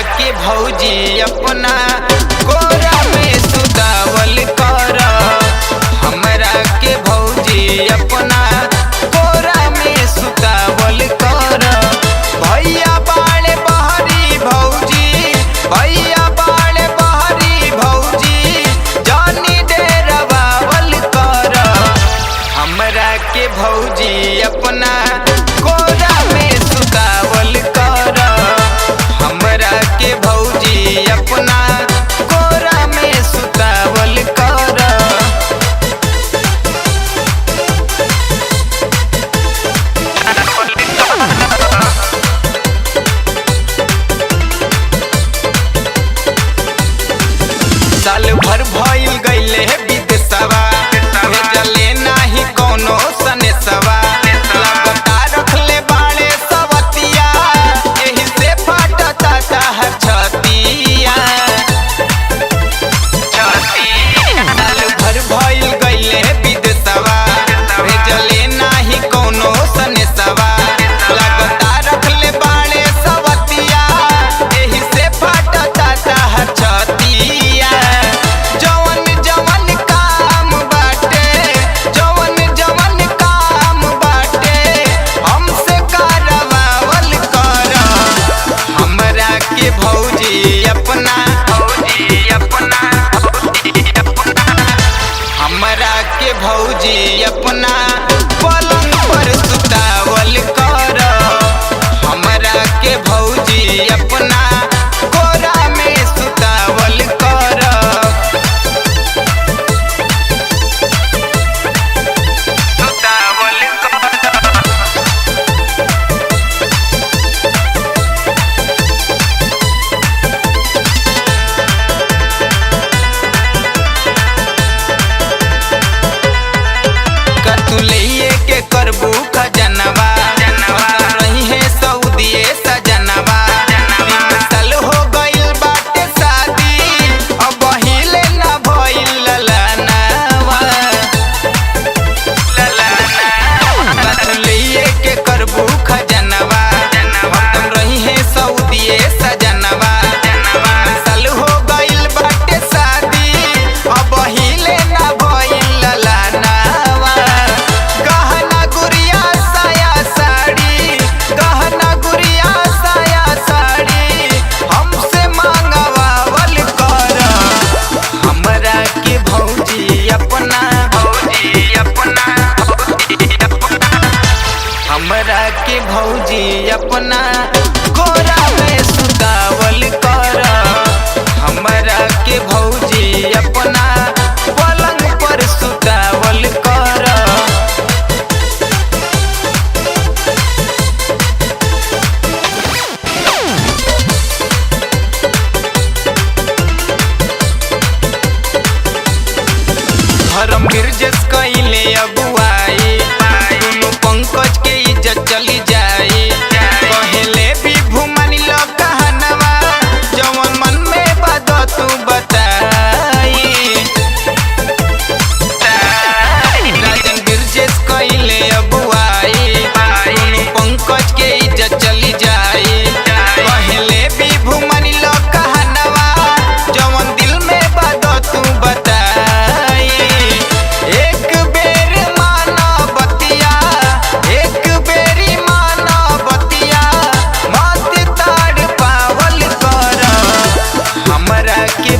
के भौजी अपना कोरा में सुतावल कर। हमरा के भौजी अपना कोरा में सुतावल कर। भैया बाड़े बहरी भौजी, भैया बाड़े बहरी भौजी, जानी डेरवावल कर। हमरा के भौजी अपना कोरा में सुतावल कर। हमरा के भौजी अपना कोरा में सुतावल कर। साल भर भइल गइले विदेशवा, भेजले नाही कौनो सनेसवा। लगता रखले बाड़े सवतिया, एही से फाटता ताहर छतिया। साल भर भइल गइले विदेशवा, भेजले नाही कौनो सनेसवा। लगता रखले बाड़े सवतिया, एही से फाटता ताहर छतिया। जवन जवन काम बाटे, जवन जवन काम बाटे, हमसे करवावल कर। हमरा के भौजी अपना, भौजी अपना, हमरा के भौजी अपना पलंग पर सुतावल कर। हमरा के भौजी अपना कोरा में सुतावल कर। सुतावल कर। कतुलैये के करबू खजनवा, रही है सऊदीए सजनवा। 3 साल हो गइल बाटे शादी, अब हिले न भइल ललनवा। कतुलैये के करबू खजनवा, रही है सऊदीए सजनवा। 3 साल हो गइल बाटे शादी, अब हिले न भइल ललनवा। गहना गुड़िया साया साड़ी, गहना गुड़िया साया साड़ी, हमसे मांगवावल कर। हमरा के भौजी अपना, भौजी अपना, हमरा के भौजी अपना कोरा में सुतावल कर। हमरा के भौजी अपना पलंग पर सुतावल कर। धर्म गिरजस कइले अगुवाई, दुनु पंकज के इज्जत चली जाई। कहले भी भूमन लो कहनवा, जवन मन में बात तू बताई। राजन गिरजस कइले अगुवाई, दुनु पंकज के इज्जत चली जाई। कहले भी भूमन लो कहनवा, जवन दिल में बात तू बताई। एक बेर माना बतिया, एक बेरी माना बतिया, मत ताड़ पावल कर। हमरा के